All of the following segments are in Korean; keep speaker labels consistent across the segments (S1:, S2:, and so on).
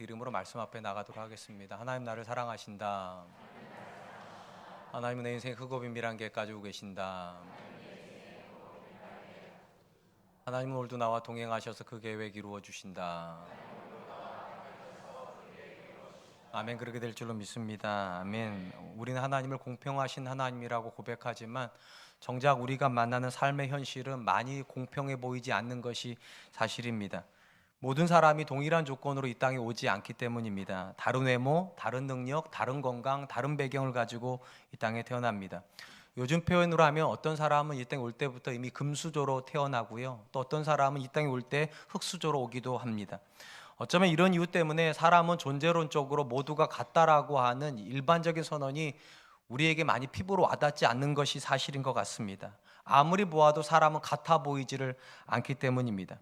S1: 드림으로 말씀 앞에 나가도록 하겠습니다. 하나님 나를 사랑하신다. 하나님은 내 인생의 크고 비밀한 계획 가지고 계신다. 하나님은 오늘도 나와 동행하셔서 그 계획 이루어 주신다. 아멘. 그렇게 될 줄로 믿습니다. 아멘. 우리는 하나님을 공평하신 하나님이라고 고백하지만 정작 우리가 만나는 삶의 현실은 많이 공평해 보이지 않는 것이 사실입니다. 모든 사람이 동일한 조건으로 이 땅에 오지 않기 때문입니다. 다른 외모, 다른 능력, 다른 건강, 다른 배경을 가지고 이 땅에 태어납니다. 요즘 표현으로 하면 어떤 사람은 이 땅에 올 때부터 이미 금수저로 태어나고요, 또 어떤 사람은 이 땅에 올 때 흙수저로 오기도 합니다. 어쩌면 이런 이유 때문에 사람은 존재론적으로 모두가 같다라고 하는 일반적인 선언이 우리에게 많이 피부로 와닿지 않는 것이 사실인 것 같습니다. 아무리 보아도 사람은 같아 보이지를 않기 때문입니다.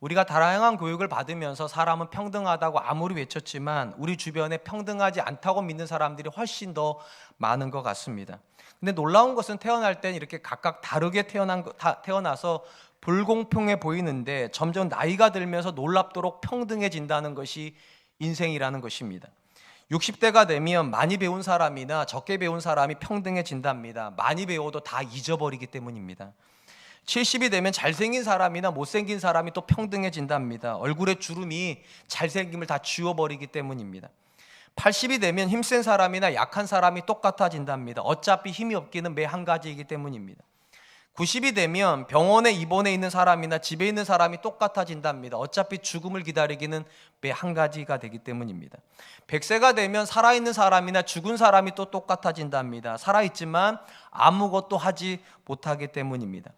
S1: 우리가 다양한 교육을 받으면서 사람은 평등하다고 아무리 외쳤지만 우리 주변에 평등하지 않다고 믿는 사람들이 훨씬 더 많은 것 같습니다. 근데 놀라운 것은 태어날 땐 이렇게 각각 다르게 태어나서 불공평해 보이는데 점점 나이가 들면서 놀랍도록 평등해진다는 것이 인생이라는 것입니다. 60대가 되면 많이 배운 사람이나 적게 배운 사람이 평등해진답니다. 많이 배워도 다 잊어버리기 때문입니다. 70이 되면 잘생긴 사람이나 못생긴 사람이 또 평등해진답니다. 얼굴에 주름이 잘생김을 다 지워버리기 때문입니다. 80이 되면 힘센 사람이나 약한 사람이 똑같아진답니다. 어차피 힘이 없기는 매 한 가지이기 때문입니다. 90이 되면 병원에 입원해 있는 사람이나 집에 있는 사람이 똑같아진답니다. 어차피 죽음을 기다리기는 매 한 가지가 되기 때문입니다. 100세가 되면 살아있는 사람이나 죽은 사람이 또 똑같아진답니다. 살아있지만 아무것도 하지 못하기 때문입니다.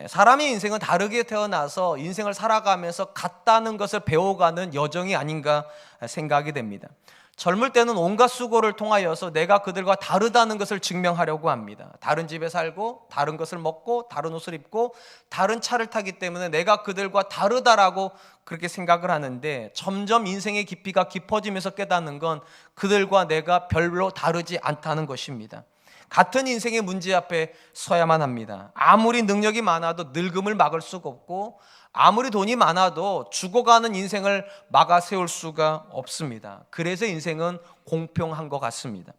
S1: 사람의 인생은 다르게 태어나서 인생을 살아가면서 같다는 것을 배워가는 여정이 아닌가 생각이 됩니다. 젊을 때는 온갖 수고를 통하여서 내가 그들과 다르다는 것을 증명하려고 합니다. 다른 집에 살고 다른 것을 먹고 다른 옷을 입고 다른 차를 타기 때문에 내가 그들과 다르다라고 그렇게 생각을 하는데, 점점 인생의 깊이가 깊어지면서 깨닫는 건 그들과 내가 별로 다르지 않다는 것입니다. 같은 인생의 문제 앞에 서야만 합니다. 아무리 능력이 많아도 늙음을 막을 수가 없고, 아무리 돈이 많아도 죽어가는 인생을 막아 세울 수가 없습니다. 그래서 인생은 공평한 것 같습니다.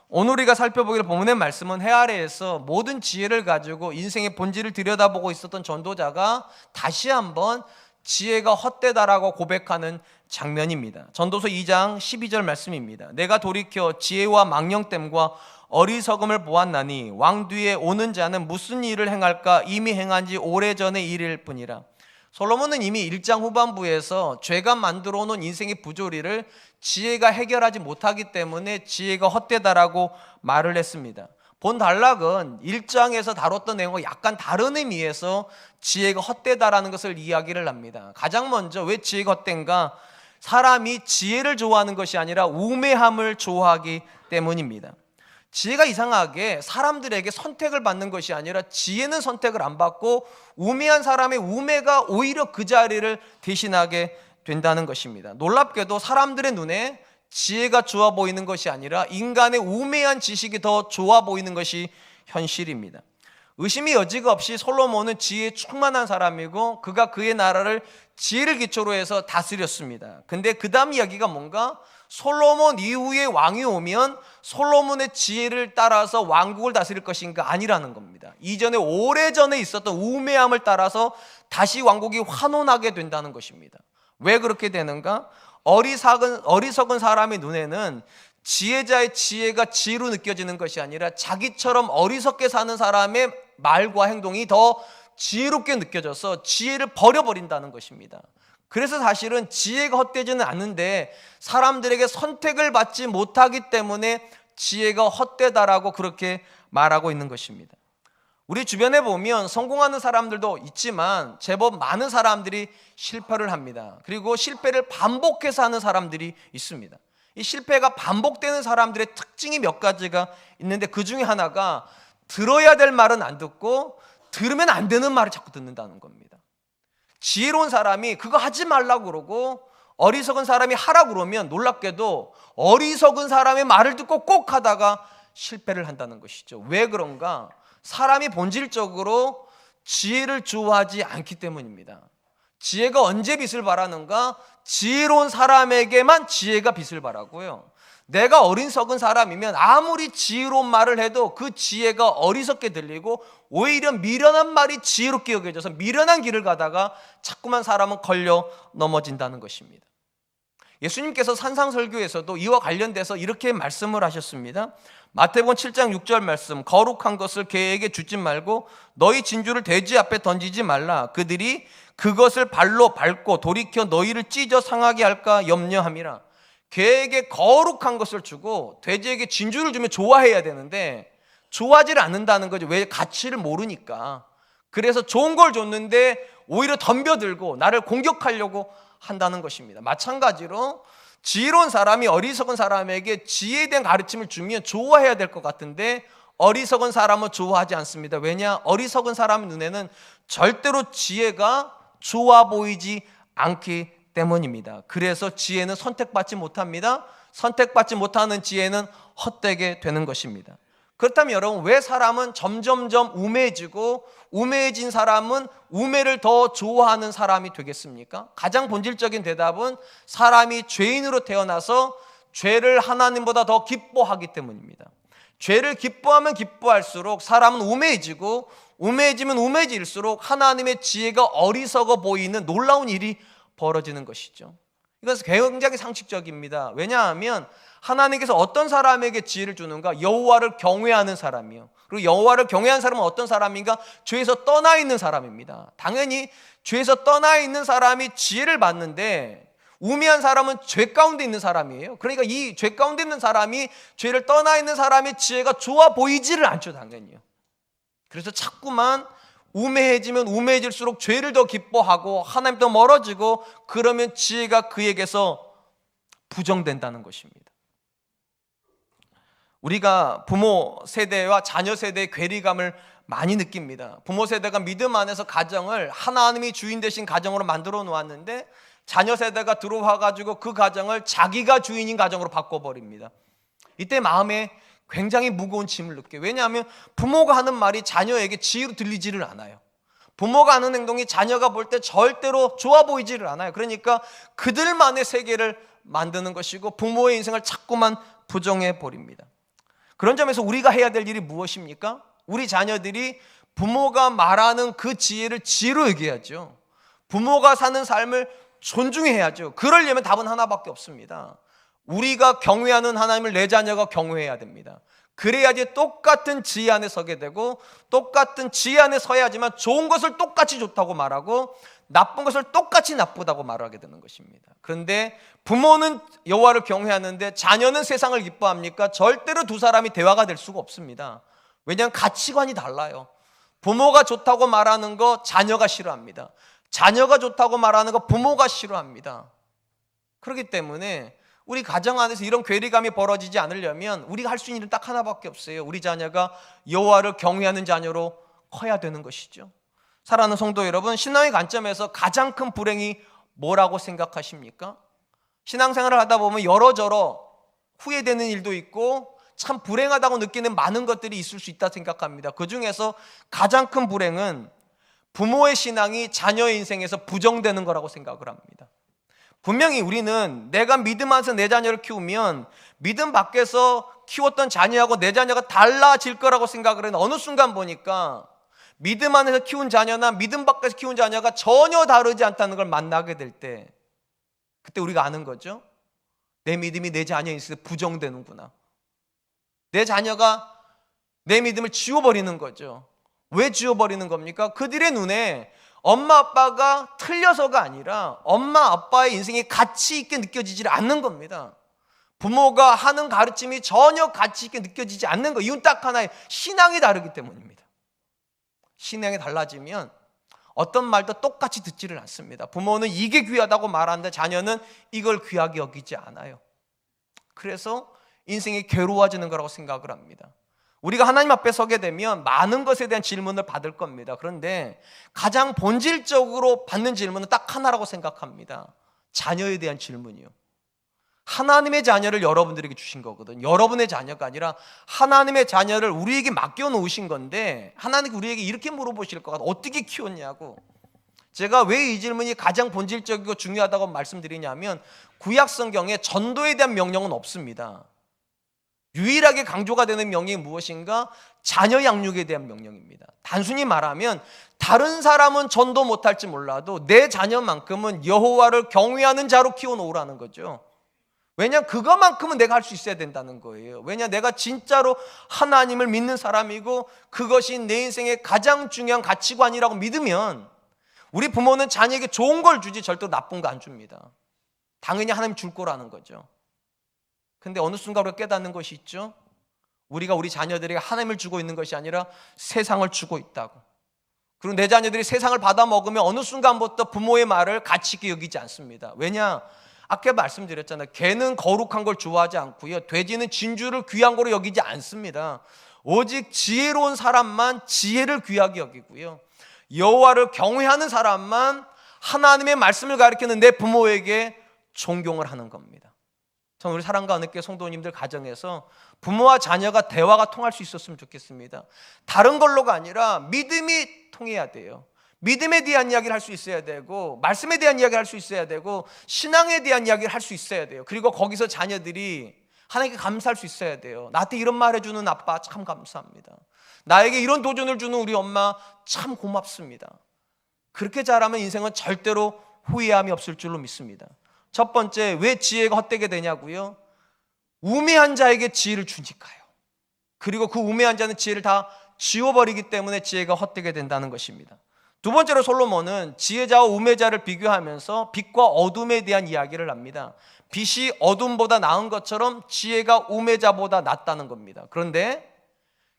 S1: 오늘 우리가 살펴보기를 본문의 말씀은 해 아래에서 모든 지혜를 가지고 인생의 본질을 들여다보고 있었던 전도자가 다시 한번 지혜가 헛되다라고 고백하는 장면입니다. 전도서 2장 12절 말씀입니다. 내가 돌이켜 지혜와 망령됨과 어리석음을 보았나니 왕 뒤에 오는 자는 무슨 일을 행할까? 이미 행한 지 오래전의 일일 뿐이라. 솔로몬은 이미 1장 후반부에서 죄가 만들어 놓은 인생의 부조리를 지혜가 해결하지 못하기 때문에 지혜가 헛되다라고 말을 했습니다. 본 단락은 1장에서 다뤘던 내용과 약간 다른 의미에서 지혜가 헛되다라는 것을 이야기를 합니다. 가장 먼저 왜 지혜가 헛된가? 사람이 지혜를 좋아하는 것이 아니라 우매함을 좋아하기 때문입니다. 지혜가 이상하게 사람들에게 선택을 받는 것이 아니라 지혜는 선택을 안 받고 우매한 사람의 우매가 오히려 그 자리를 대신하게 된다는 것입니다. 놀랍게도 사람들의 눈에 지혜가 좋아 보이는 것이 아니라 인간의 우매한 지식이 더 좋아 보이는 것이 현실입니다. 의심의 여지가 없이 솔로몬은 지혜에 충만한 사람이고 그가 그의 나라를 지혜를 기초로 해서 다스렸습니다. 근데 그 다음 이야기가 뭔가? 솔로몬 이후에 왕이 오면 솔로몬의 지혜를 따라서 왕국을 다스릴 것인가? 아니라는 겁니다. 이전에 오래전에 있었던 우매함을 따라서 다시 왕국이 환원하게 된다는 것입니다. 왜 그렇게 되는가? 어리석은 사람의 눈에는 지혜자의 지혜가 지혜로 느껴지는 것이 아니라 자기처럼 어리석게 사는 사람의 말과 행동이 더 지혜롭게 느껴져서 지혜를 버려버린다는 것입니다. 그래서 사실은 지혜가 헛되지는 않는데 사람들에게 선택을 받지 못하기 때문에 지혜가 헛되다라고 그렇게 말하고 있는 것입니다. 우리 주변에 보면 성공하는 사람들도 있지만 제법 많은 사람들이 실패를 합니다. 그리고 실패를 반복해서 하는 사람들이 있습니다. 이 실패가 반복되는 사람들의 특징이 몇 가지가 있는데 그 중에 하나가 들어야 될 말은 안 듣고 들으면 안 되는 말을 자꾸 듣는다는 겁니다. 지혜로운 사람이 그거 하지 말라고 그러고 어리석은 사람이 하라고 그러면 놀랍게도 어리석은 사람의 말을 듣고 꼭 하다가 실패를 한다는 것이죠. 왜 그런가? 사람이 본질적으로 지혜를 좋아하지 않기 때문입니다. 지혜가 언제 빛을 발하는가? 지혜로운 사람에게만 지혜가 빛을 발하고요, 내가 어리석은 사람이면 아무리 지혜로운 말을 해도 그 지혜가 어리석게 들리고 오히려 미련한 말이 지혜롭게 여겨져서 미련한 길을 가다가 자꾸만 사람은 걸려 넘어진다는 것입니다. 예수님께서 산상설교에서도 이와 관련돼서 이렇게 말씀을 하셨습니다. 마태복음 7장 6절 말씀, 거룩한 것을 개에게 주지 말고 너희 진주를 돼지 앞에 던지지 말라. 그들이 그것을 발로 밟고 돌이켜 너희를 찢어 상하게 할까 염려함이라. 개에게 거룩한 것을 주고 돼지에게 진주를 주면 좋아해야 되는데 좋아하지를 않는다는 거죠. 왜? 가치를 모르니까. 그래서 좋은 걸 줬는데 오히려 덤벼들고 나를 공격하려고 한다는 것입니다. 마찬가지로 지혜로운 사람이 어리석은 사람에게 지혜에 대한 가르침을 주면 좋아해야 될 것 같은데 어리석은 사람은 좋아하지 않습니다. 왜냐? 어리석은 사람 눈에는 절대로 지혜가 좋아 보이지 않기 때문입니다. 그래서 지혜는 선택받지 못합니다. 선택받지 못하는 지혜는 헛되게 되는 것입니다. 그렇다면 여러분, 왜 사람은 점점점 우매해지고 우매해진 사람은 우매를 더 좋아하는 사람이 되겠습니까? 가장 본질적인 대답은 사람이 죄인으로 태어나서 죄를 하나님보다 더 기뻐하기 때문입니다. 죄를 기뻐하면 기뻐할수록 사람은 우매해지고 우매해지면 우매해질수록 하나님의 지혜가 어리석어 보이는 놀라운 일이 벌어지는 것이죠. 이것은 굉장히 상식적입니다. 왜냐하면 하나님께서 어떤 사람에게 지혜를 주는가? 여호와를 경외하는 사람이요. 그리고 여호와를 경외하는 사람은 어떤 사람인가? 죄에서 떠나 있는 사람입니다. 당연히 죄에서 떠나 있는 사람이 지혜를 받는데 우매한 사람은 죄 가운데 있는 사람이에요. 그러니까 이 죄 가운데 있는 사람이 죄를 떠나 있는 사람의 지혜가 좋아 보이지를 않죠, 당연히요. 그래서 자꾸만 우매해지면 우매해질수록 죄를 더 기뻐하고 하나님도 멀어지고 그러면 지혜가 그에게서 부정된다는 것입니다. 우리가 부모 세대와 자녀 세대의 괴리감을 많이 느낍니다. 부모 세대가 믿음 안에서 가정을 하나님이 주인 되신 가정으로 만들어 놓았는데 자녀 세대가 들어와가지고 그 가정을 자기가 주인인 가정으로 바꿔버립니다. 이때 마음에 굉장히 무거운 짐을 느껴요. 왜냐하면 부모가 하는 말이 자녀에게 지혜로 들리지를 않아요. 부모가 하는 행동이 자녀가 볼 때 절대로 좋아 보이지를 않아요. 그러니까 그들만의 세계를 만드는 것이고 부모의 인생을 자꾸만 부정해 버립니다. 그런 점에서 우리가 해야 될 일이 무엇입니까? 우리 자녀들이 부모가 말하는 그 지혜를 지혜로 여겨야죠. 부모가 사는 삶을 존중해야죠. 그러려면 답은 하나밖에 없습니다. 우리가 경외하는 하나님을 내 자녀가 경외해야 됩니다. 그래야지 똑같은 지혜 안에 서게 되고 똑같은 지혜 안에 서야지만 좋은 것을 똑같이 좋다고 말하고 나쁜 것을 똑같이 나쁘다고 말하게 되는 것입니다. 그런데 부모는 여호와를 경외하는데 자녀는 세상을 기뻐합니까? 절대로 두 사람이 대화가 될 수가 없습니다. 왜냐하면 가치관이 달라요. 부모가 좋다고 말하는 거 자녀가 싫어합니다. 자녀가 좋다고 말하는 거 부모가 싫어합니다. 그렇기 때문에 우리 가정 안에서 이런 괴리감이 벌어지지 않으려면 우리가 할 수 있는 일은 딱 하나밖에 없어요. 우리 자녀가 여호와를 경외하는 자녀로 커야 되는 것이죠. 사랑하는 성도 여러분, 신앙의 관점에서 가장 큰 불행이 뭐라고 생각하십니까? 신앙생활을 하다 보면 여러저러 후회되는 일도 있고 참 불행하다고 느끼는 많은 것들이 있을 수 있다 생각합니다. 그 중에서 가장 큰 불행은 부모의 신앙이 자녀의 인생에서 부정되는 거라고 생각을 합니다. 분명히 우리는 내가 믿음 안에서 내 자녀를 키우면 믿음 밖에서 키웠던 자녀하고 내 자녀가 달라질 거라고 생각을 했는데 어느 순간 보니까 믿음 안에서 키운 자녀나 믿음 밖에서 키운 자녀가 전혀 다르지 않다는 걸 만나게 될 때 그때 우리가 아는 거죠. 내 믿음이 내 자녀에 있을 때 부정되는구나. 내 자녀가 내 믿음을 지워버리는 거죠. 왜 지워버리는 겁니까? 그들의 눈에 엄마 아빠가 틀려서가 아니라 엄마 아빠의 인생이 가치 있게 느껴지지 않는 겁니다. 부모가 하는 가르침이 전혀 가치 있게 느껴지지 않는 거. 이유는 딱 하나예요. 신앙이 다르기 때문입니다. 신앙이 달라지면 어떤 말도 똑같이 듣지를 않습니다. 부모는 이게 귀하다고 말하는데 자녀는 이걸 귀하게 여기지 않아요. 그래서 인생이 괴로워지는 거라고 생각을 합니다. 우리가 하나님 앞에 서게 되면 많은 것에 대한 질문을 받을 겁니다. 그런데 가장 본질적으로 받는 질문은 딱 하나라고 생각합니다. 자녀에 대한 질문이요. 하나님의 자녀를 여러분들에게 주신 거거든요. 여러분의 자녀가 아니라 하나님의 자녀를 우리에게 맡겨 놓으신 건데 하나님이 우리에게 이렇게 물어보실 것 같아요. 어떻게 키웠냐고. 제가 왜 이 질문이 가장 본질적이고 중요하다고 말씀드리냐면 구약 성경에 전도에 대한 명령은 없습니다. 유일하게 강조가 되는 명령이 무엇인가? 자녀 양육에 대한 명령입니다. 단순히 말하면 다른 사람은 전도 못할지 몰라도 내 자녀만큼은 여호와를 경외하는 자로 키워놓으라는 거죠. 왜냐, 그것만큼은 내가 할 수 있어야 된다는 거예요. 왜냐, 내가 진짜로 하나님을 믿는 사람이고 그것이 내 인생의 가장 중요한 가치관이라고 믿으면 우리 부모는 자녀에게 좋은 걸 주지 절대로 나쁜 거 안 줍니다. 당연히 하나님 줄 거라는 거죠. 근데 어느 순간 우리가 깨닫는 것이 있죠. 우리가 우리 자녀들에게 하나님을 주고 있는 것이 아니라 세상을 주고 있다고. 그리고 내 자녀들이 세상을 받아 먹으면 어느 순간부터 부모의 말을 가치 있게 여기지 않습니다. 왜냐? 아까 말씀드렸잖아요. 개는 거룩한 걸 좋아하지 않고요, 돼지는 진주를 귀한 거로 여기지 않습니다. 오직 지혜로운 사람만 지혜를 귀하게 여기고요, 여호와를 경외하는 사람만 하나님의 말씀을 가르치는 내 부모에게 존경을 하는 겁니다. 저는 우리 사랑과 은혜교회 성도님들 가정에서 부모와 자녀가 대화가 통할 수 있었으면 좋겠습니다. 다른 걸로가 아니라 믿음이 통해야 돼요. 믿음에 대한 이야기를 할 수 있어야 되고, 말씀에 대한 이야기를 할 수 있어야 되고, 신앙에 대한 이야기를 할 수 있어야 돼요. 그리고 거기서 자녀들이 하나님께 감사할 수 있어야 돼요. 나한테 이런 말 해주는 아빠 참 감사합니다. 나에게 이런 도전을 주는 우리 엄마 참 고맙습니다. 그렇게 자라면 인생은 절대로 후회함이 없을 줄로 믿습니다. 첫 번째, 왜 지혜가 헛되게 되냐고요? 우매한 자에게 지혜를 주니까요. 그리고 그 우매한 자는 지혜를 다 지워버리기 때문에 지혜가 헛되게 된다는 것입니다. 두 번째로 솔로몬은 지혜자와 우매자를 비교하면서 빛과 어둠에 대한 이야기를 합니다. 빛이 어둠보다 나은 것처럼 지혜가 우매자보다 낫다는 겁니다. 그런데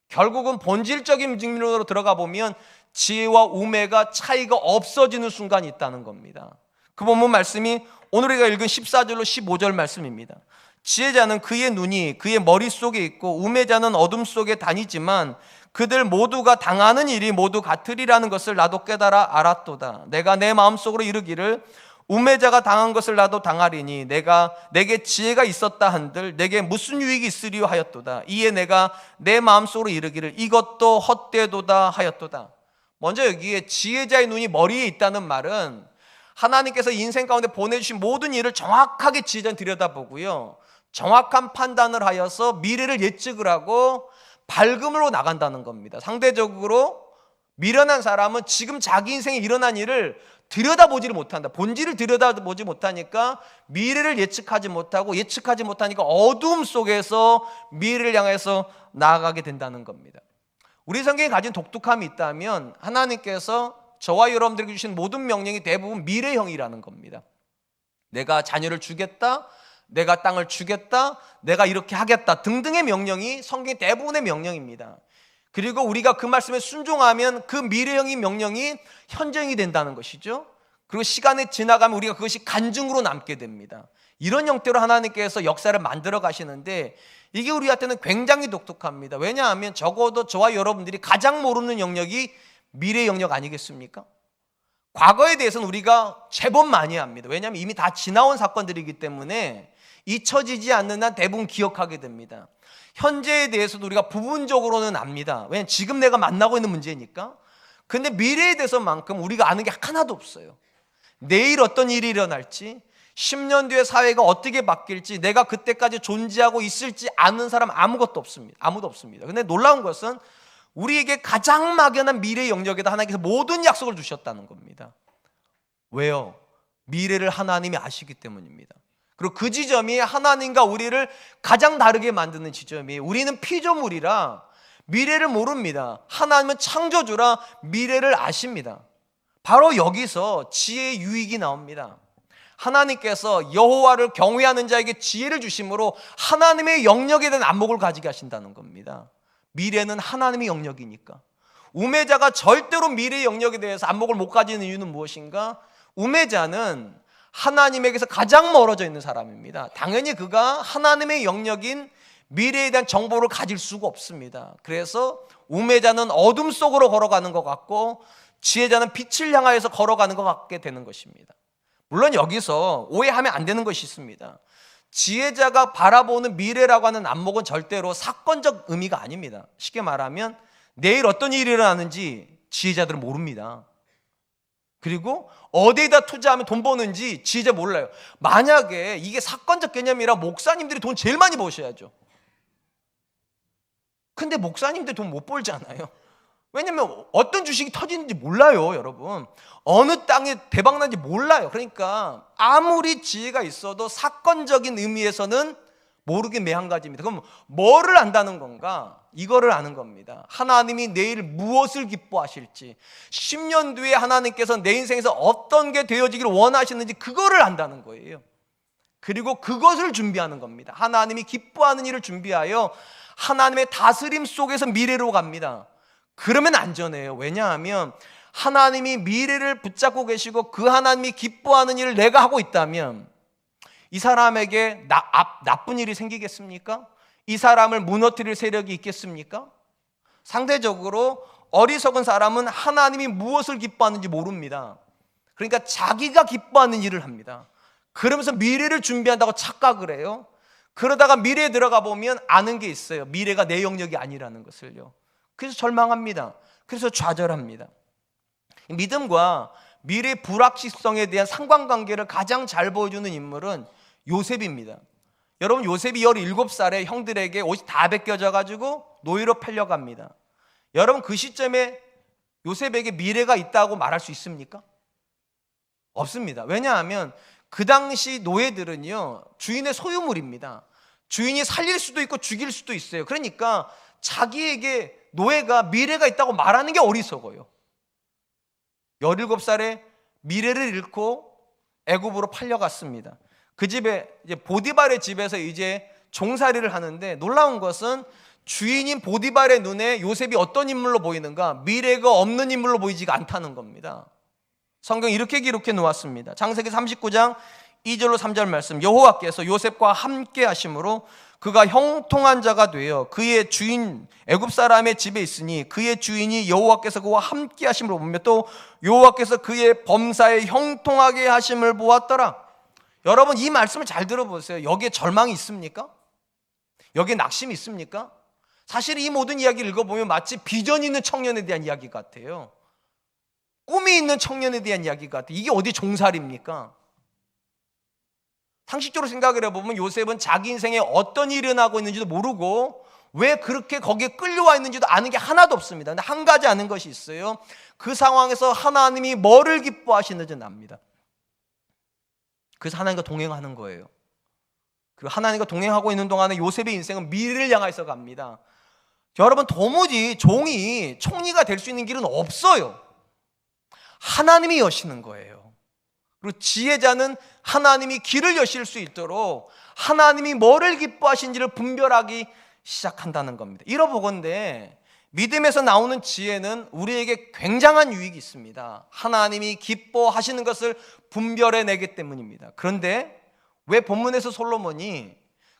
S1: 결국은 본질적인 측면으로 들어가 보면 지혜와 우매가 차이가 없어지는 순간이 있다는 겁니다. 그 본문 말씀이 오늘 우리가 읽은 14절로 15절 말씀입니다. 지혜자는 그의 눈이 그의 머릿속에 있고 우매자는 어둠 속에 다니지만 그들 모두가 당하는 일이 모두 같으리라는 것을 나도 깨달아 알았도다. 내가 내 마음속으로 이르기를 우매자가 당한 것을 나도 당하리니 내게 지혜가 있었다 한들 내게 무슨 유익이 있으리요 하였도다. 이에 내가 내 마음속으로 이르기를 이것도 헛되도다 하였도다. 먼저 여기에 지혜자의 눈이 머리에 있다는 말은 하나님께서 인생 가운데 보내주신 모든 일을 정확하게 지혜자는 들여다보고요, 정확한 판단을 하여서 미래를 예측을 하고 밝음으로 나간다는 겁니다. 상대적으로 미련한 사람은 지금 자기 인생에 일어난 일을 들여다보지를 못한다. 본질을 들여다보지 못하니까 미래를 예측하지 못하고, 예측하지 못하니까 어둠 속에서 미래를 향해서 나아가게 된다는 겁니다. 우리 성경이 가진 독특함이 있다면 하나님께서 저와 여러분들에게 주신 모든 명령이 대부분 미래형이라는 겁니다. 내가 자녀를 주겠다, 내가 땅을 주겠다, 내가 이렇게 하겠다 등등의 명령이 성경의 대부분의 명령입니다. 그리고 우리가 그 말씀에 순종하면 그 미래형인 명령이 현재형이 된다는 것이죠. 그리고 시간이 지나가면 우리가 그것이 간증으로 남게 됩니다. 이런 형태로 하나님께서 역사를 만들어 가시는데 이게 우리한테는 굉장히 독특합니다. 왜냐하면 적어도 저와 여러분들이 가장 모르는 영역이 미래 영역 아니겠습니까? 과거에 대해서는 우리가 제법 많이 합니다. 왜냐하면 이미 다 지나온 사건들이기 때문에 잊혀지지 않는 한 대부분 기억하게 됩니다. 현재에 대해서도 우리가 부분적으로는 압니다. 왜냐하면 지금 내가 만나고 있는 문제니까. 근데 미래에 대해서만큼 우리가 아는 게 하나도 없어요. 내일 어떤 일이 일어날지, 10년 뒤에 사회가 어떻게 바뀔지, 내가 그때까지 존재하고 있을지 아는 사람 아무도 없습니다. 근데 놀라운 것은 우리에게 가장 막연한 미래 영역에다 하나님께서 모든 약속을 주셨다는 겁니다. 왜요? 미래를 하나님이 아시기 때문입니다. 그리고 그 지점이 하나님과 우리를 가장 다르게 만드는 지점이에요. 우리는 피조물이라 미래를 모릅니다. 하나님은 창조주라 미래를 아십니다. 바로 여기서 지혜의 유익이 나옵니다. 하나님께서 여호와를 경외하는 자에게 지혜를 주심으로 하나님의 영역에 대한 안목을 가지게 하신다는 겁니다. 미래는 하나님의 영역이니까. 우매자가 절대로 미래의 영역에 대해서 안목을 못 가지는 이유는 무엇인가? 우매자는 하나님에게서 가장 멀어져 있는 사람입니다. 당연히 그가 하나님의 영역인 미래에 대한 정보를 가질 수가 없습니다. 그래서 우매자는 어둠 속으로 걸어가는 것 같고 지혜자는 빛을 향하여서 걸어가는 것 같게 되는 것입니다. 물론 여기서 오해하면 안 되는 것이 있습니다. 지혜자가 바라보는 미래라고 하는 안목은 절대로 사건적 의미가 아닙니다. 쉽게 말하면 내일 어떤 일이 일어나는지 지혜자들은 모릅니다. 그리고 어디에다 투자하면 돈 버는지 진짜 몰라요. 만약에 이게 사건적 개념이라 목사님들이 돈 제일 많이 버셔야죠. 근데 목사님들 돈 못 벌잖아요. 왜냐면 어떤 주식이 터지는지 몰라요, 여러분. 어느 땅에 대박난지 몰라요. 그러니까 아무리 지혜가 있어도 사건적인 의미에서는 모르긴 매한가지입니다. 그럼 뭐를 안다는 건가? 이거를 아는 겁니다. 하나님이 내일 무엇을 기뻐하실지, 10년 뒤에 하나님께서 내 인생에서 어떤 게 되어지기를 원하시는지 그거를 안다는 거예요. 그리고 그것을 준비하는 겁니다. 하나님이 기뻐하는 일을 준비하여 하나님의 다스림 속에서 미래로 갑니다. 그러면 안전해요. 왜냐하면 하나님이 미래를 붙잡고 계시고 그 하나님이 기뻐하는 일을 내가 하고 있다면 이 사람에게 나쁜 일이 생기겠습니까? 이 사람을 무너뜨릴 세력이 있겠습니까? 상대적으로 어리석은 사람은 하나님이 무엇을 기뻐하는지 모릅니다. 그러니까 자기가 기뻐하는 일을 합니다. 그러면서 미래를 준비한다고 착각을 해요. 그러다가 미래에 들어가 보면 아는 게 있어요. 미래가 내 영역이 아니라는 것을요. 그래서 절망합니다. 그래서 좌절합니다. 믿음과 미래의 불확실성에 대한 상관관계를 가장 잘 보여주는 인물은 요셉입니다. 여러분, 요셉이 17살에 형들에게 옷이 다 벗겨져 가지고 노예로 팔려갑니다. 여러분, 그 시점에 요셉에게 미래가 있다고 말할 수 있습니까? 없습니다. 왜냐하면 그 당시 노예들은요, 주인의 소유물입니다. 주인이 살릴 수도 있고 죽일 수도 있어요. 그러니까 자기에게 노예가 미래가 있다고 말하는 게 어리석어요. 17살에 미래를 잃고 애굽으로 팔려갔습니다. 그 집에 이제 보디발의 집에서 이제 종살이를 하는데, 놀라운 것은 주인인 보디발의 눈에 요셉이 어떤 인물로 보이는가? 미래가 없는 인물로 보이지가 않다는 겁니다. 성경 이렇게 기록해 놓았습니다. 창세기 39장 2절로 3절 말씀. 여호와께서 요셉과 함께 하심으로 그가 형통한 자가 되어 그의 주인 애굽 사람의 집에 있으니 그의 주인이 여호와께서 그와 함께 하심을 보며 또 여호와께서 그의 범사에 형통하게 하심을 보았더라. 여러분, 이 말씀을 잘 들어보세요. 여기에 절망이 있습니까? 여기에 낙심이 있습니까? 사실 이 모든 이야기를 읽어보면 마치 비전 있는 청년에 대한 이야기 같아요. 꿈이 있는 청년에 대한 이야기 같아요. 이게 어디 종살입니까? 상식적으로 생각을 해보면 요셉은 자기 인생에 어떤 일이 일어나고 있는지도 모르고 왜 그렇게 거기에 끌려와 있는지도 아는 게 하나도 없습니다. 근데 한 가지 아는 것이 있어요. 그 상황에서 하나님이 뭐를 기뻐하시는지 압니다. 그래서 하나님과 동행하는 거예요. 그리고 하나님과 동행하고 있는 동안에 요셉의 인생은 미래를 향해서 갑니다. 여러분, 도무지 종이 총리가 될 수 있는 길은 없어요. 하나님이 여시는 거예요. 그리고 지혜자는 하나님이 길을 여실 수 있도록 하나님이 뭐를 기뻐하신지를 분별하기 시작한다는 겁니다. 이러보건대 믿음에서 나오는 지혜는 우리에게 굉장한 유익이 있습니다. 하나님이 기뻐하시는 것을 분별해내기 때문입니다. 그런데 왜 본문에서 솔로몬이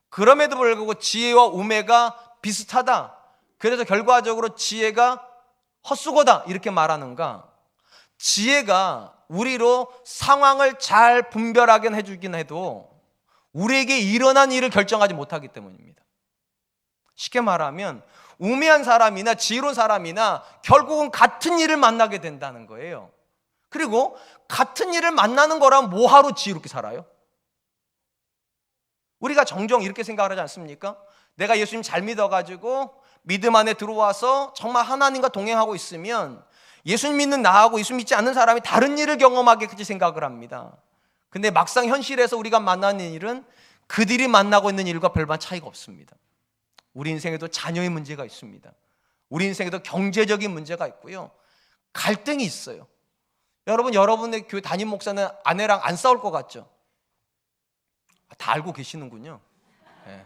S1: 그럼에도 불구하고 지혜와 우매가 비슷하다, 그래서 결과적으로 지혜가 헛수고다 이렇게 말하는가? 지혜가 우리로 상황을 잘 분별하게 해주긴 해도 우리에게 일어난 일을 결정하지 못하기 때문입니다. 쉽게 말하면 우매한 사람이나 지혜로운 사람이나 결국은 같은 일을 만나게 된다는 거예요. 그리고 같은 일을 만나는 거라면 뭐하러 지혜롭게 살아요? 우리가 종종 이렇게 생각을 하지 않습니까? 내가 예수님 잘 믿어가지고 믿음 안에 들어와서 정말 하나님과 동행하고 있으면 예수님 믿는 나하고 예수님 믿지 않는 사람이 다른 일을 경험하겠지 생각을 합니다. 근데 막상 현실에서 우리가 만나는 일은 그들이 만나고 있는 일과 별반 차이가 없습니다. 우리 인생에도 자녀의 문제가 있습니다. 우리 인생에도 경제적인 문제가 있고요. 갈등이 있어요. 여러분, 여러분의 교회 담임 목사는 아내랑 안 싸울 것 같죠? 다 알고 계시는군요. 네.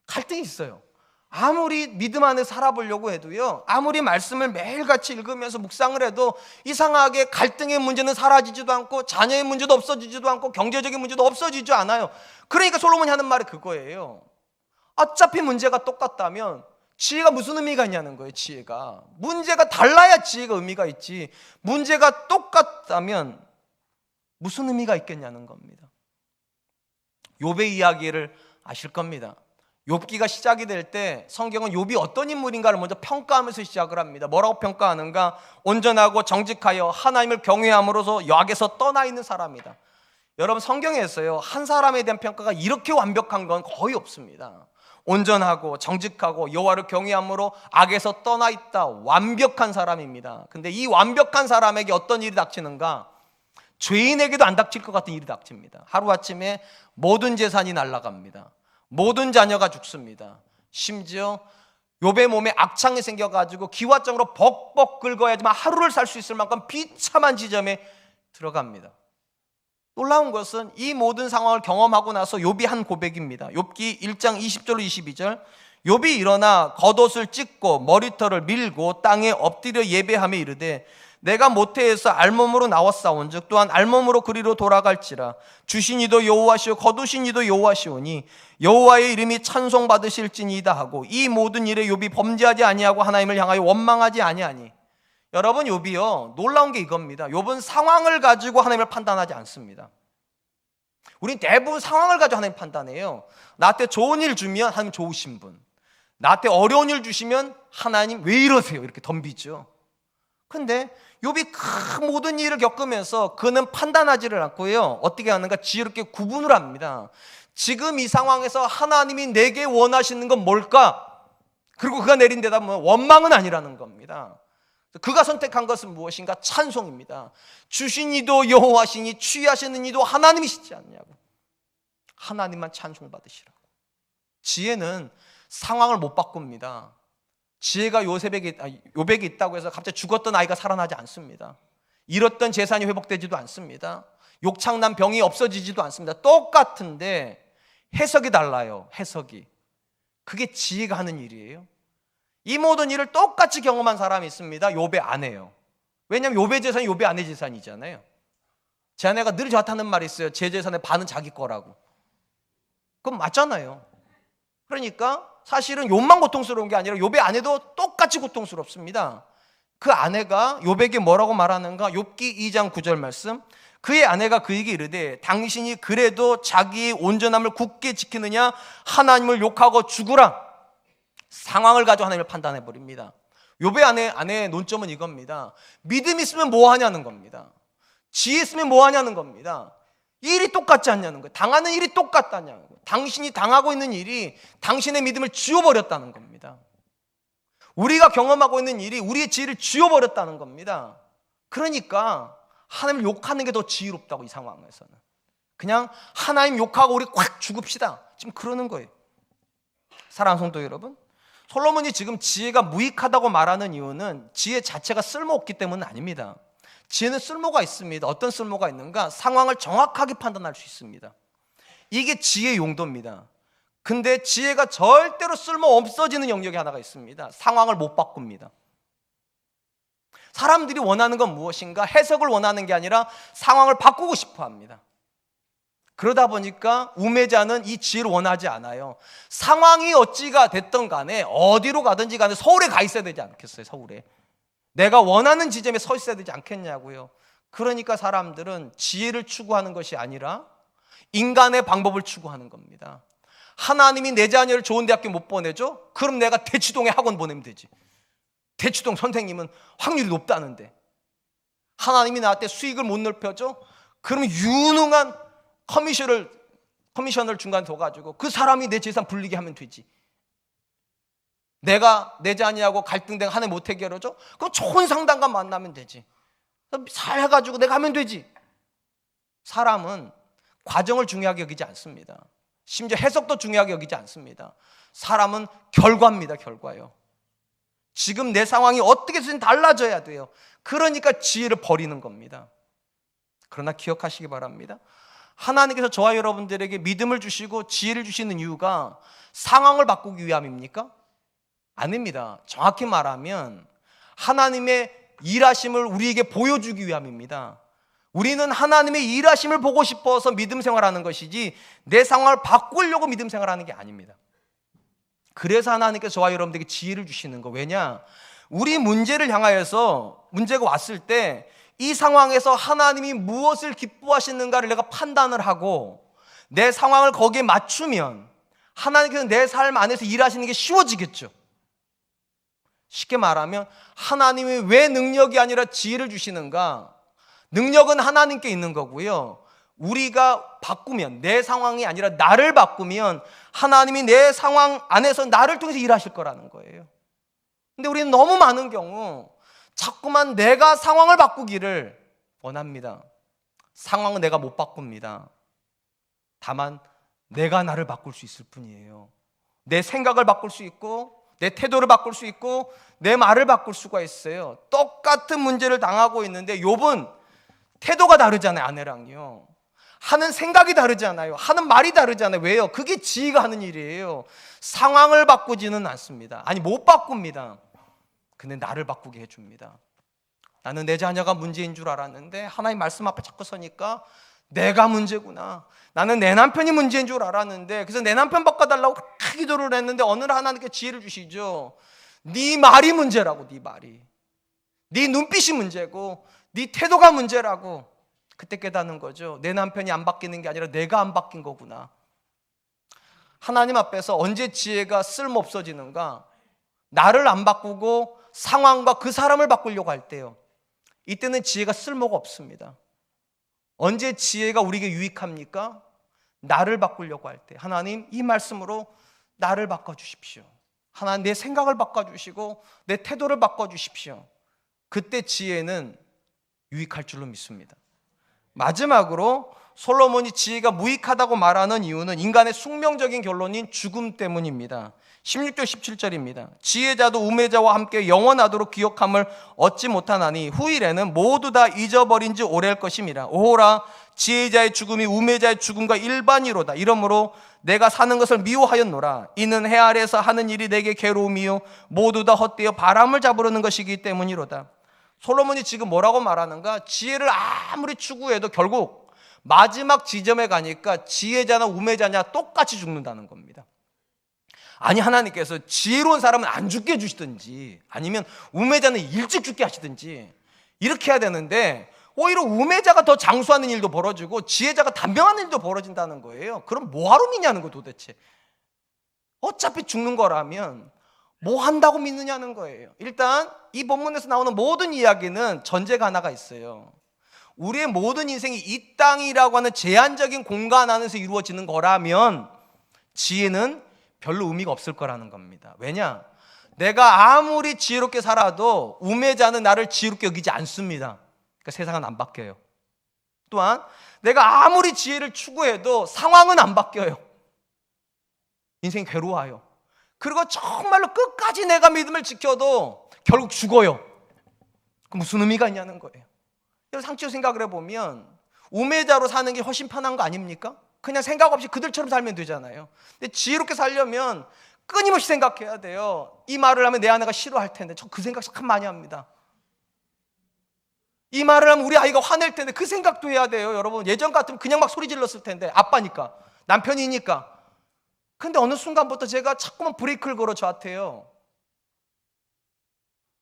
S1: 갈등이 있어요. 아무리 믿음 안에 살아보려고 해도요, 아무리 말씀을 매일같이 읽으면서 묵상을 해도 이상하게 갈등의 문제는 사라지지도 않고 자녀의 문제도 없어지지도 않고 경제적인 문제도 없어지지 않아요. 그러니까 솔로몬이 하는 말이 그거예요. 어차피 문제가 똑같다면 지혜가 무슨 의미가 있냐는 거예요. 지혜가 문제가 달라야 지혜가 의미가 있지, 문제가 똑같다면 무슨 의미가 있겠냐는 겁니다. 욥의 이야기를 아실 겁니다. 욥기가 시작이 될 때 성경은 욥이 어떤 인물인가를 먼저 평가하면서 시작을 합니다. 뭐라고 평가하는가? 온전하고 정직하여 하나님을 경외함으로써 악에서 떠나 있는 사람이다. 여러분, 성경에서요, 한 사람에 대한 평가가 이렇게 완벽한 건 거의 없습니다. 온전하고 정직하고 여호와를 경외함으로 악에서 떠나 있다. 완벽한 사람입니다. 근데 이 완벽한 사람에게 어떤 일이 닥치는가? 죄인에게도 안 닥칠 것 같은 일이 닥칩니다. 하루아침에 모든 재산이 날아갑니다. 모든 자녀가 죽습니다. 심지어 욥의 몸에 악창이 생겨가지고 기와장으로 벅벅 긁어야지만 하루를 살 수 있을 만큼 비참한 지점에 들어갑니다. 놀라운 것은 이 모든 상황을 경험하고 나서 욥이 한 고백입니다. 욥기 1장 20절로 22절. 욥이 일어나 겉옷을 찢고 머리털을 밀고 땅에 엎드려 예배하며 이르되 내가 모태에서 알몸으로 나왔사온즉 또한 알몸으로 그리로 돌아갈지라. 주신 이도 여호와시오 거두신 이도 여호와시오니 여호와의 이름이 찬송받으실지니이다 하고 이 모든 일에 욥이 범죄하지 아니하고 하나님을 향하여 원망하지 아니하니. 여러분, 욥이요, 놀라운 게 이겁니다. 욥은 상황을 가지고 하나님을 판단하지 않습니다. 우린 대부분 상황을 가지고 하나님 판단해요. 나한테 좋은 일 주면 하나님 좋으신 분, 나한테 어려운 일 주시면 하나님 왜 이러세요? 이렇게 덤비죠. 근데 욥이 큰 모든 일을 겪으면서 그는 판단하지를 않고요, 어떻게 하는가? 지혜롭게 구분을 합니다. 지금 이 상황에서 하나님이 내게 원하시는 건 뭘까? 그리고 그가 내린 대답은 원망은 아니라는 겁니다. 그가 선택한 것은 무엇인가? 찬송입니다. 주신 이도 여호와시니 취하시는 이도 하나님이시지 않냐고. 하나님만 찬송받으시라고. 지혜는 상황을 못 바꿉니다. 지혜가 욥에게 있다고 해서 갑자기 죽었던 아이가 살아나지 않습니다. 잃었던 재산이 회복되지도 않습니다. 욕창난 병이 없어지지도 않습니다. 똑같은데 해석이 달라요. 해석이. 그게 지혜가 하는 일이에요. 이 모든 일을 똑같이 경험한 사람이 있습니다. 욥의 아내예요. 왜냐하면 욥의 재산이 욥의 아내 재산이잖아요. 제 아내가 늘 저한테 하는 말이 있어요. 제 재산의 반은 자기 거라고. 그건 맞잖아요. 그러니까 사실은 욥만 고통스러운 게 아니라 욥의 아내도 똑같이 고통스럽습니다. 그 아내가 욥에게 뭐라고 말하는가? 욥기 2장 9절 말씀. 그의 아내가 그에게 이르되 당신이 그래도 자기의 온전함을 굳게 지키느냐? 하나님을 욕하고 죽으라. 상황을 가지고 하나님을 판단해 버립니다. 욥의 아내의 논점은 이겁니다. 믿음 있으면 뭐 하냐는 겁니다. 지혜 있으면 뭐 하냐는 겁니다. 일이 똑같지 않냐는 거예요. 당하는 일이 똑같다냐는 거예요. 당신이 당하고 있는 일이 당신의 믿음을 쥐어버렸다는 겁니다. 우리가 경험하고 있는 일이 우리의 지혜를 쥐어버렸다는 겁니다. 그러니까 하나님을 욕하는 게 더 지혜롭다고, 이 상황에서는. 그냥 하나님 욕하고 우리 콱 죽읍시다. 지금 그러는 거예요. 사랑하는 성도 여러분, 솔로몬이 지금 지혜가 무익하다고 말하는 이유는 지혜 자체가 쓸모없기 때문은 아닙니다. 지혜는 쓸모가 있습니다. 어떤 쓸모가 있는가? 상황을 정확하게 판단할 수 있습니다. 이게 지혜의 용도입니다. 근데 지혜가 절대로 쓸모 없어지는 영역이 하나가 있습니다. 상황을 못 바꿉니다. 사람들이 원하는 건 무엇인가? 해석을 원하는 게 아니라 상황을 바꾸고 싶어 합니다. 그러다 보니까 우매자는 이 지혜를 원하지 않아요. 상황이 어찌가 됐던 간에 어디로 가든지 간에 서울에 가 있어야 되지 않겠어요? 서울에 내가 원하는 지점에 서 있어야 되지 않겠냐고요. 그러니까 사람들은 지혜를 추구하는 것이 아니라 인간의 방법을 추구하는 겁니다. 하나님이 내 자녀를 좋은 대학교 못 보내줘? 그럼 내가 대치동에 학원 보내면 되지. 대치동 선생님은 확률이 높다는데. 하나님이 나한테 수익을 못 넓혀줘? 그러면 유능한 커미션을 중간에 둬가지고 그 사람이 내 재산 불리게 하면 되지. 내가 내 자녀하고 갈등된 한 해 못 해결해줘? 그럼 좋은 상담가 만나면 되지. 잘 해가지고 내가 하면 되지. 사람은 과정을 중요하게 여기지 않습니다. 심지어 해석도 중요하게 여기지 않습니다. 사람은 결과입니다. 결과요. 지금 내 상황이 어떻게 해서든 달라져야 돼요. 그러니까 지혜를 버리는 겁니다. 그러나 기억하시기 바랍니다. 하나님께서 저와 여러분들에게 믿음을 주시고 지혜를 주시는 이유가 상황을 바꾸기 위함입니까? 아닙니다. 정확히 말하면 하나님의 일하심을 우리에게 보여주기 위함입니다. 우리는 하나님의 일하심을 보고 싶어서 믿음 생활하는 것이지 내 상황을 바꾸려고 믿음 생활하는 게 아닙니다. 그래서 하나님께서 저와 여러분들에게 지혜를 주시는 거. 왜냐? 우리 문제를 향하여서 문제가 왔을 때 이 상황에서 하나님이 무엇을 기뻐하시는가를 내가 판단을 하고 내 상황을 거기에 맞추면 하나님께서 내 삶 안에서 일하시는 게 쉬워지겠죠. 쉽게 말하면 하나님이 왜 능력이 아니라 지혜를 주시는가? 능력은 하나님께 있는 거고요. 우리가 바꾸면, 내 상황이 아니라 나를 바꾸면 하나님이 내 상황 안에서 나를 통해서 일하실 거라는 거예요. 근데 우리는 너무 많은 경우 자꾸만 내가 상황을 바꾸기를 원합니다. 상황은 내가 못 바꿉니다. 다만 내가 나를 바꿀 수 있을 뿐이에요. 내 생각을 바꿀 수 있고, 내 태도를 바꿀 수 있고, 내 말을 바꿀 수가 있어요. 똑같은 문제를 당하고 있는데 욥은 태도가 다르잖아요. 아내랑요. 하는 생각이 다르잖아요. 하는 말이 다르잖아요. 왜요? 그게 지혜가 하는 일이에요. 상황을 바꾸지는 않습니다. 아니, 못 바꿉니다. 근데 나를 바꾸게 해줍니다. 나는 내 자녀가 문제인 줄 알았는데 하나님 말씀 앞에 자꾸 서니까 내가 문제구나. 나는 내 남편이 문제인 줄 알았는데, 그래서 내 남편 바꿔달라고 그렇게 기도를 했는데 어느 날 하나님께 지혜를 주시죠. 네 말이 문제라고. 네 말이, 네 눈빛이 문제고 네 태도가 문제라고. 그때 깨닫는 거죠. 내 남편이 안 바뀌는 게 아니라 내가 안 바뀐 거구나. 하나님 앞에서 언제 지혜가 쓸모 없어지는가? 나를 안 바꾸고 상황과 그 사람을 바꾸려고 할 때요. 이때는 지혜가 쓸모가 없습니다. 언제 지혜가 우리에게 유익합니까? 나를 바꾸려고 할 때. 하나님, 이 말씀으로 나를 바꿔주십시오. 하나님, 내 생각을 바꿔주시고 내 태도를 바꿔주십시오. 그때 지혜는 유익할 줄로 믿습니다. 마지막으로 솔로몬이 지혜가 무익하다고 말하는 이유는 인간의 숙명적인 결론인 죽음 때문입니다. 16절 17절입니다. 지혜자도 우매자와 함께 영원하도록 기억함을 얻지 못하나니 후일에는 모두 다 잊어버린 지 오래일 것임이라. 오호라, 지혜자의 죽음이 우매자의 죽음과 일반이로다. 이러므로 내가 사는 것을 미워하였노라. 이는 해 아래에서 하는 일이 내게 괴로움이요 모두 다 헛되어 바람을 잡으려는 것이기 때문이로다. 솔로몬이 지금 뭐라고 말하는가? 지혜를 아무리 추구해도 결국 마지막 지점에 가니까 지혜자나 우매자냐 똑같이 죽는다는 겁니다. 아니, 하나님께서 지혜로운 사람은 안 죽게 해주시든지 아니면 우매자는 일찍 죽게 하시든지 이렇게 해야 되는데 오히려 우매자가 더 장수하는 일도 벌어지고 지혜자가 단명하는 일도 벌어진다는 거예요. 그럼 뭐하러 믿냐는 거 도대체. 어차피 죽는 거라면 뭐 한다고 믿느냐는 거예요. 일단 이 본문에서 나오는 모든 이야기는 전제가 하나가 있어요. 우리의 모든 인생이 이 땅이라고 하는 제한적인 공간 안에서 이루어지는 거라면 지혜는 별로 의미가 없을 거라는 겁니다. 왜냐? 내가 아무리 지혜롭게 살아도 우매자는 나를 지혜롭게 여기지 않습니다. 그러니까 세상은 안 바뀌어요. 또한 내가 아무리 지혜를 추구해도 상황은 안 바뀌어요. 인생이 괴로워요. 그리고 정말로 끝까지 내가 믿음을 지켜도 결국 죽어요. 그 무슨 의미가 있냐는 거예요. 상식적으로 생각을 해보면 우매자로 사는 게 훨씬 편한 거 아닙니까? 그냥 생각 없이 그들처럼 살면 되잖아요. 근데 지혜롭게 살려면 끊임없이 생각해야 돼요. 이 말을 하면 내 아내가 싫어할 텐데. 저 그 생각 참 많이 합니다. 이 말을 하면 우리 아이가 화낼 텐데 그 생각도 해야 돼요. 여러분, 예전 같으면 그냥 막 소리 질렀을 텐데. 아빠니까, 남편이니까. 근데 어느 순간부터 제가 자꾸만 브레이크를 걸어 저한테요.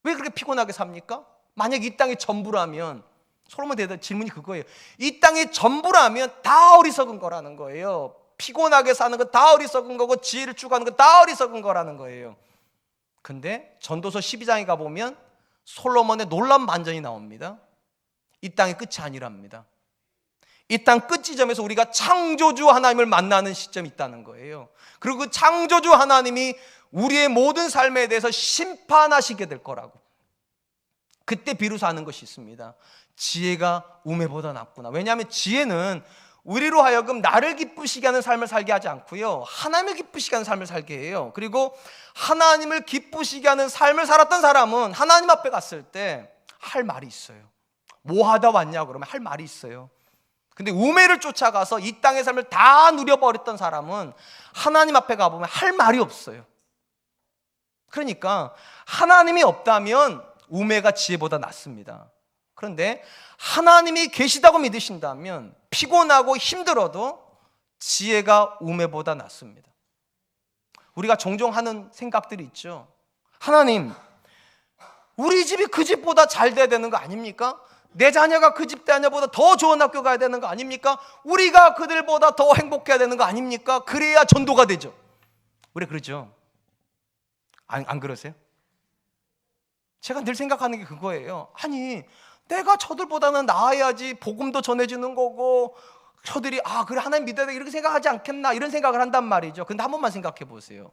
S1: 왜 그렇게 피곤하게 삽니까? 만약 이 땅이 전부라면, 솔로몬 대답 질문이 그거예요. 이 땅이 전부라면 다 어리석은 거라는 거예요. 피곤하게 사는 거 다 어리석은 거고 지혜를 추구하는 거 다 어리석은 거라는 거예요. 근데 전도서 12장에 가보면 솔로몬의 놀라운 반전이 나옵니다. 이 땅이 끝이 아니랍니다. 이 땅 끝 지점에서 우리가 창조주 하나님을 만나는 시점이 있다는 거예요. 그리고 그 창조주 하나님이 우리의 모든 삶에 대해서 심판하시게 될 거라고. 그때 비로소 아는 것이 있습니다. 지혜가 우매보다 낫구나. 왜냐하면 지혜는 우리로 하여금 나를 기쁘시게 하는 삶을 살게 하지 않고요, 하나님을 기쁘시게 하는 삶을 살게 해요. 그리고 하나님을 기쁘시게 하는 삶을 살았던 사람은 하나님 앞에 갔을 때 할 말이 있어요. 뭐 하다 왔냐 그러면 할 말이 있어요. 근데 우매를 쫓아가서 이 땅의 삶을 다 누려버렸던 사람은 하나님 앞에 가보면 할 말이 없어요. 그러니까 하나님이 없다면 우매가 지혜보다 낫습니다. 그런데 하나님이 계시다고 믿으신다면 피곤하고 힘들어도 지혜가 우매보다 낫습니다. 우리가 종종 하는 생각들이 있죠. 하나님, 우리 집이 그 집보다 잘 돼야 되는 거 아닙니까? 내 자녀가 그 집 자녀보다 더 좋은 학교 가야 되는 거 아닙니까? 우리가 그들보다 더 행복해야 되는 거 아닙니까? 그래야 전도가 되죠. 우리 그러죠? 안 그러세요? 제가 늘 생각하는 게 그거예요. 아니, 내가 저들보다는 나아야지 복음도 전해지는 거고, 저들이 그래 하나님 믿어야 돼 이렇게 생각하지 않겠나, 이런 생각을 한단 말이죠. 근데 한 번만 생각해 보세요.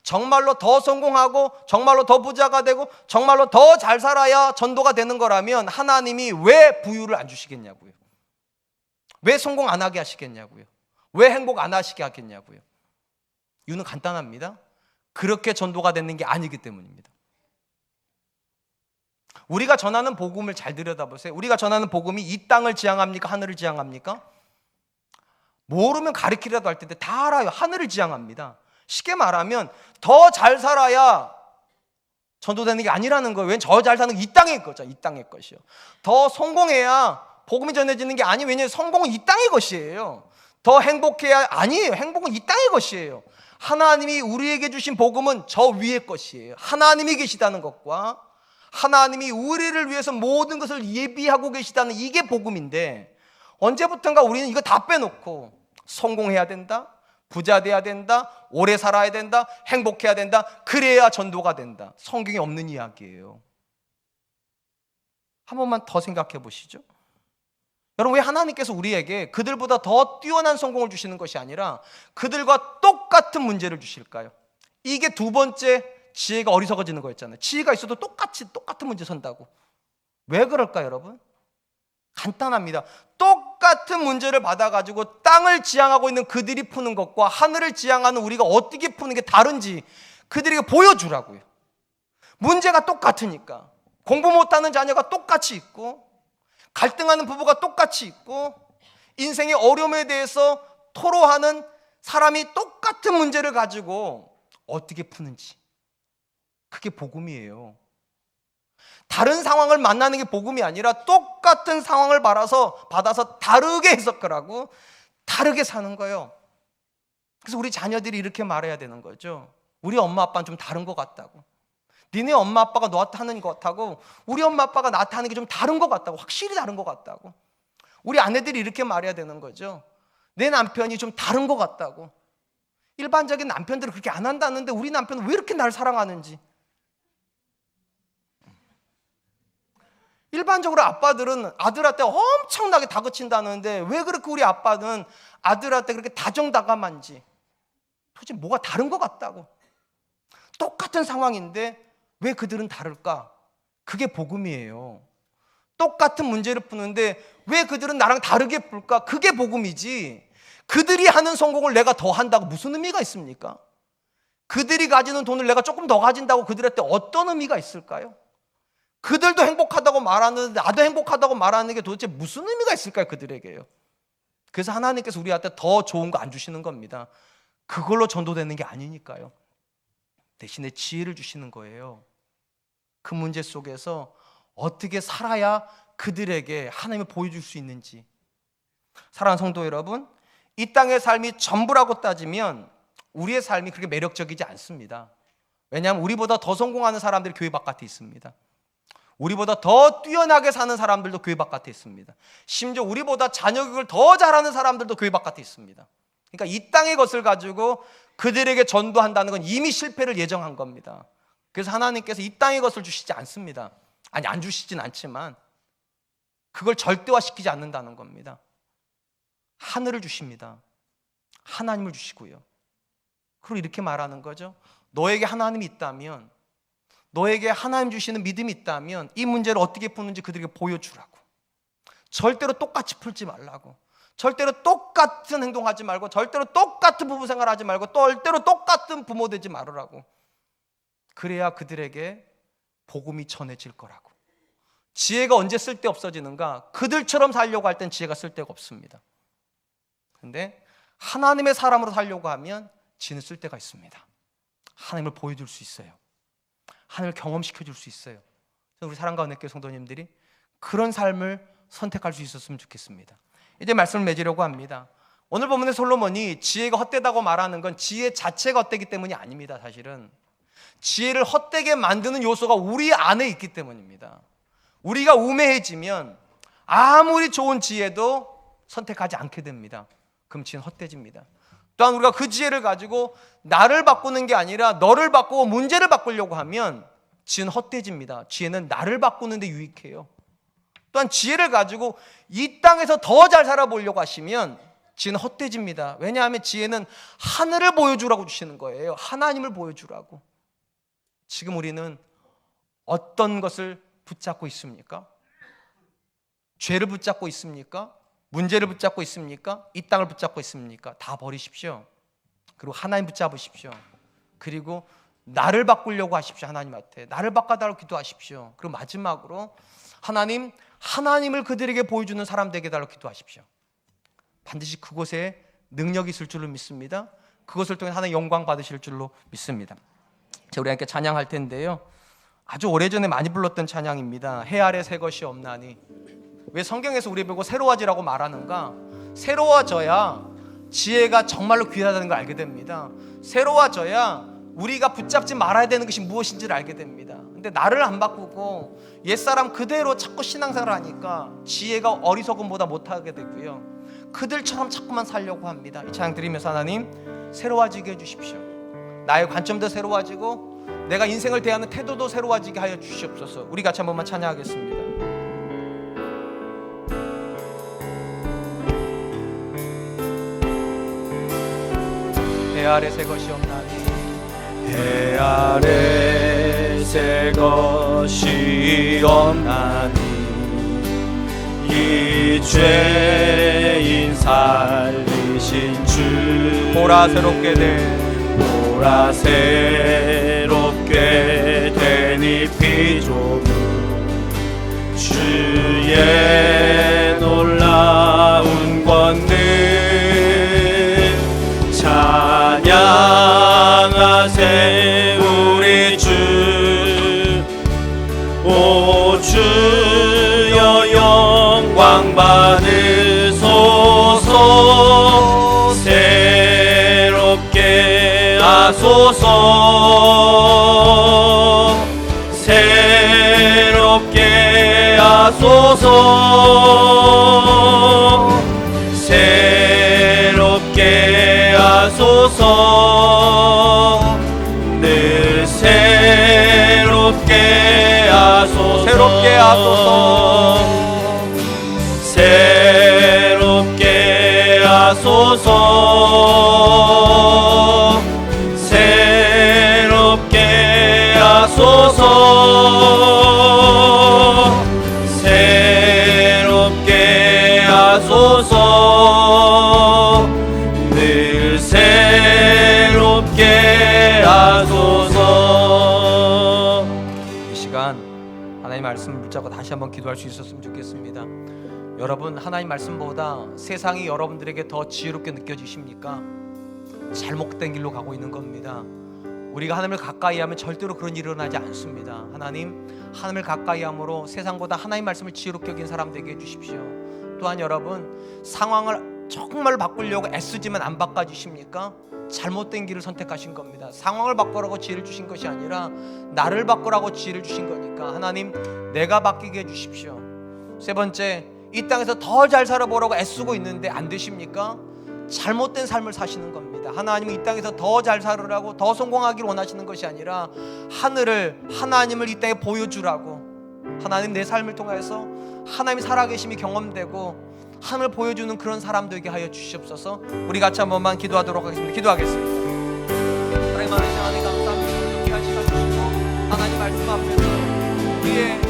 S1: 정말로 더 성공하고 정말로 더 부자가 되고 정말로 더 잘 살아야 전도가 되는 거라면 하나님이 왜 부유를 안 주시겠냐고요. 왜 성공 안 하게 하시겠냐고요. 왜 행복 안 하시게 하겠냐고요. 이유는 간단합니다. 그렇게 전도가 되는 게 아니기 때문입니다. 우리가 전하는 복음을 잘 들여다보세요. 우리가 전하는 복음이 이 땅을 지향합니까? 하늘을 지향합니까? 모르면 가르치려도 할 텐데 다 알아요. 하늘을 지향합니다. 쉽게 말하면 더 잘 살아야 전도되는 게 아니라는 거예요. 왜냐면 더 잘 사는 게 이 땅의 거죠. 이 땅의 것이요. 더 성공해야 복음이 전해지는 게 아니에요. 왜냐하면 성공은 이 땅의 것이에요. 더 행복해야 아니에요. 행복은 이 땅의 것이에요. 하나님이 우리에게 주신 복음은 저 위의 것이에요. 하나님이 계시다는 것과 하나님이 우리를 위해서 모든 것을 예비하고 계시다는 이게 복음인데, 언제부턴가 우리는 이거 다 빼놓고 성공해야 된다, 부자 돼야 된다, 오래 살아야 된다, 행복해야 된다, 그래야 전도가 된다. 성경에 없는 이야기예요. 한 번만 더 생각해 보시죠. 여러분, 왜 하나님께서 우리에게 그들보다 더 뛰어난 성공을 주시는 것이 아니라 그들과 똑같은 문제를 주실까요? 이게 두 번째 지혜가 어리석어지는 거였잖아요. 지혜가 있어도 똑같은 문제 선다고. 왜 그럴까요, 여러분? 간단합니다. 똑같은 문제를 받아가지고 땅을 지향하고 있는 그들이 푸는 것과 하늘을 지향하는 우리가 어떻게 푸는 게 다른지 그들에게 보여주라고요. 문제가 똑같으니까. 공부 못하는 자녀가 똑같이 있고, 갈등하는 부부가 똑같이 있고, 인생의 어려움에 대해서 토로하는 사람이 똑같은 문제를 가지고 어떻게 푸는지, 그게 복음이에요. 다른 상황을 만나는 게 복음이 아니라 똑같은 상황을 받아서 다르게 해석하라고, 다르게 사는 거예요. 그래서 우리 자녀들이 이렇게 말해야 되는 거죠. 우리 엄마 아빠는 좀 다른 것 같다고. 니네 엄마 아빠가 너한테 하는 것 같다고, 우리 엄마 아빠가 나한테 하는 게 좀 다른 것 같다고, 확실히 다른 것 같다고. 우리 아내들이 이렇게 말해야 되는 거죠. 내 남편이 좀 다른 것 같다고. 일반적인 남편들은 그렇게 안 한다는데 우리 남편은 왜 이렇게 날 사랑하는지. 일반적으로 아빠들은 아들한테 엄청나게 다그친다는데 왜 그렇게 우리 아빠는 아들한테 그렇게 다정다감한지, 도대체 뭐가 다른 것 같다고. 똑같은 상황인데 왜 그들은 다를까? 그게 복음이에요. 똑같은 문제를 푸는데 왜 그들은 나랑 다르게 풀까? 그게 복음이지. 그들이 하는 성공을 내가 더 한다고 무슨 의미가 있습니까? 그들이 가지는 돈을 내가 조금 더 가진다고 그들한테 어떤 의미가 있을까요? 그들도 행복하다고 말하는데 나도 행복하다고 말하는 게 도대체 무슨 의미가 있을까요? 그들에게요. 그래서 하나님께서 우리한테 더 좋은 거 안 주시는 겁니다. 그걸로 전도되는 게 아니니까요. 대신에 지혜를 주시는 거예요. 그 문제 속에서 어떻게 살아야 그들에게 하나님을 보여줄 수 있는지. 사랑하는 성도 여러분, 이 땅의 삶이 전부라고 따지면 우리의 삶이 그렇게 매력적이지 않습니다. 왜냐하면 우리보다 더 성공하는 사람들이 교회 바깥에 있습니다. 우리보다 더 뛰어나게 사는 사람들도 교회 바깥에 있습니다. 심지어 우리보다 자녀 교육을 더 잘하는 사람들도 교회 바깥에 있습니다. 그러니까 이 땅의 것을 가지고 그들에게 전도한다는 건 이미 실패를 예정한 겁니다. 그래서 하나님께서 이 땅의 것을 주시지 않습니다. 아니, 안 주시진 않지만 그걸 절대화시키지 않는다는 겁니다. 하늘을 주십니다. 하나님을 주시고요. 그리고 이렇게 말하는 거죠. 너에게 하나님이 있다면, 너에게 하나님 주시는 믿음이 있다면 이 문제를 어떻게 푸는지 그들에게 보여주라고. 절대로 똑같이 풀지 말라고. 절대로 똑같은 행동하지 말고, 절대로 똑같은 부부 생활하지 말고, 절대로 똑같은 부모 되지 말으라고. 그래야 그들에게 복음이 전해질 거라고. 지혜가 언제 쓸데 없어지는가? 그들처럼 살려고 할 땐 지혜가 쓸데가 없습니다. 근데 하나님의 사람으로 살려고 하면 지혜는 쓸데가 있습니다. 하나님을 보여줄 수 있어요. 하나님을 경험시켜줄 수 있어요. 우리 사랑과 은혜교회 성도님들이 그런 삶을 선택할 수 있었으면 좋겠습니다. 이제 말씀을 맺으려고 합니다. 오늘 본문의 솔로몬이 지혜가 헛되다고 말하는 건 지혜 자체가 헛되기 때문이 아닙니다. 사실은 지혜를 헛되게 만드는 요소가 우리 안에 있기 때문입니다. 우리가 우매해지면 아무리 좋은 지혜도 선택하지 않게 됩니다. 그럼 지혜는 헛되집니다. 또한 우리가 그 지혜를 가지고 나를 바꾸는 게 아니라 너를 바꾸고 문제를 바꾸려고 하면 지혜는 헛되집니다. 지혜는 나를 바꾸는 데 유익해요. 또한 지혜를 가지고 이 땅에서 더 잘 살아보려고 하시면 지혜는 헛되집니다. 왜냐하면 지혜는 하늘을 보여주라고 주시는 거예요. 하나님을 보여주라고. 지금 우리는 어떤 것을 붙잡고 있습니까? 죄를 붙잡고 있습니까? 문제를 붙잡고 있습니까? 이 땅을 붙잡고 있습니까? 다 버리십시오. 그리고 하나님 붙잡으십시오. 그리고 나를 바꾸려고 하십시오. 하나님한테 나를 바꿔달라고 기도하십시오. 그리고 마지막으로 하나님을 그들에게 보여주는 사람 되게 달라고 기도하십시오. 반드시 그곳에 능력이 있을 줄로 믿습니다. 그것을 통해 하나님 영광 받으실 줄로 믿습니다. 자, 우리 함께 찬양할 텐데요, 아주 오래전에 많이 불렀던 찬양입니다. 해 아래 새 것이 없나니. 왜 성경에서 우리 보고 새로워지라고 말하는가? 새로워져야 지혜가 정말로 귀하다는 걸 알게 됩니다. 새로워져야 우리가 붙잡지 말아야 되는 것이 무엇인지를 알게 됩니다. 근데 나를 안 바꾸고 옛사람 그대로 자꾸 신앙생활을 하니까 지혜가 어리석음보다 못하게 되고요, 그들처럼 자꾸만 살려고 합니다. 이 찬양 드리면서 하나님 새로워지게 해주십시오. 나의 관점도 새로워지고 내가 인생을 대하는 태도도 새로워지게 하여 주시옵소서. 우리 같이 한 번만 찬양하겠습니다. 해 아래 새 것이 없나니.
S2: 해 아래 새 것이 없나니. 이 죄인 살리신 주
S1: 보라 새롭게 된
S2: 보라 새롭게 된 이 피조물 주의 놀라운 권능 찬양하세 우리 주. 오 주여 영광 받으소서. 새롭게 하소서. 새롭게 하소서. 새롭게 하소서. 늘 새롭게 하소서.
S1: 새롭게 하소서.
S2: 새롭게 하소서. 새롭게 하소서. 새롭게 하소서. 늘 새롭게 하소서.
S1: 이 시간 하나님 말씀을 붙잡고 다시 한번 기도할 수 있었으면 좋겠습니다. 여러분, 하나님 말씀보다 세상이 여러분들에게 더 지혜롭게 느껴지십니까? 잘못된 길로 가고 있는 겁니다. 우리가 하나님을 가까이 하면 절대로 그런 일이 일어나지 않습니다. 하나님을 가까이 함으로 세상보다 하나님 말씀을 지혜롭게 여긴 사람 되게 해주십시오. 또한 여러분, 상황을 정말 바꾸려고 애쓰지만 안 바꿔주십니까? 잘못된 길을 선택하신 겁니다. 상황을 바꾸라고 지혜를 주신 것이 아니라 나를 바꾸라고 지혜를 주신 거니까 하나님, 내가 바뀌게 해주십시오. 세 번째, 이 땅에서 더 잘 살아보라고 애쓰고 있는데 안 되십니까? 잘못된 삶을 사시는 겁니다. 하나님은 이 땅에서 더 잘 살으라고, 더 성공하기를 원하시는 것이 아니라 하나님을 이 땅에 보여주라고, 하나님 내 삶을 통해서 하나님이 살아계심이 경험되고 하나님을 보여주는 그런 사람 되게 하여 주시옵소서. 우리 같이 한 번만 기도하도록 하겠습니다. 기도하겠습니다. 하나님, 하나님 감사합니다. 귀한 시간 주시고 하나님 말씀 앞에서 우리의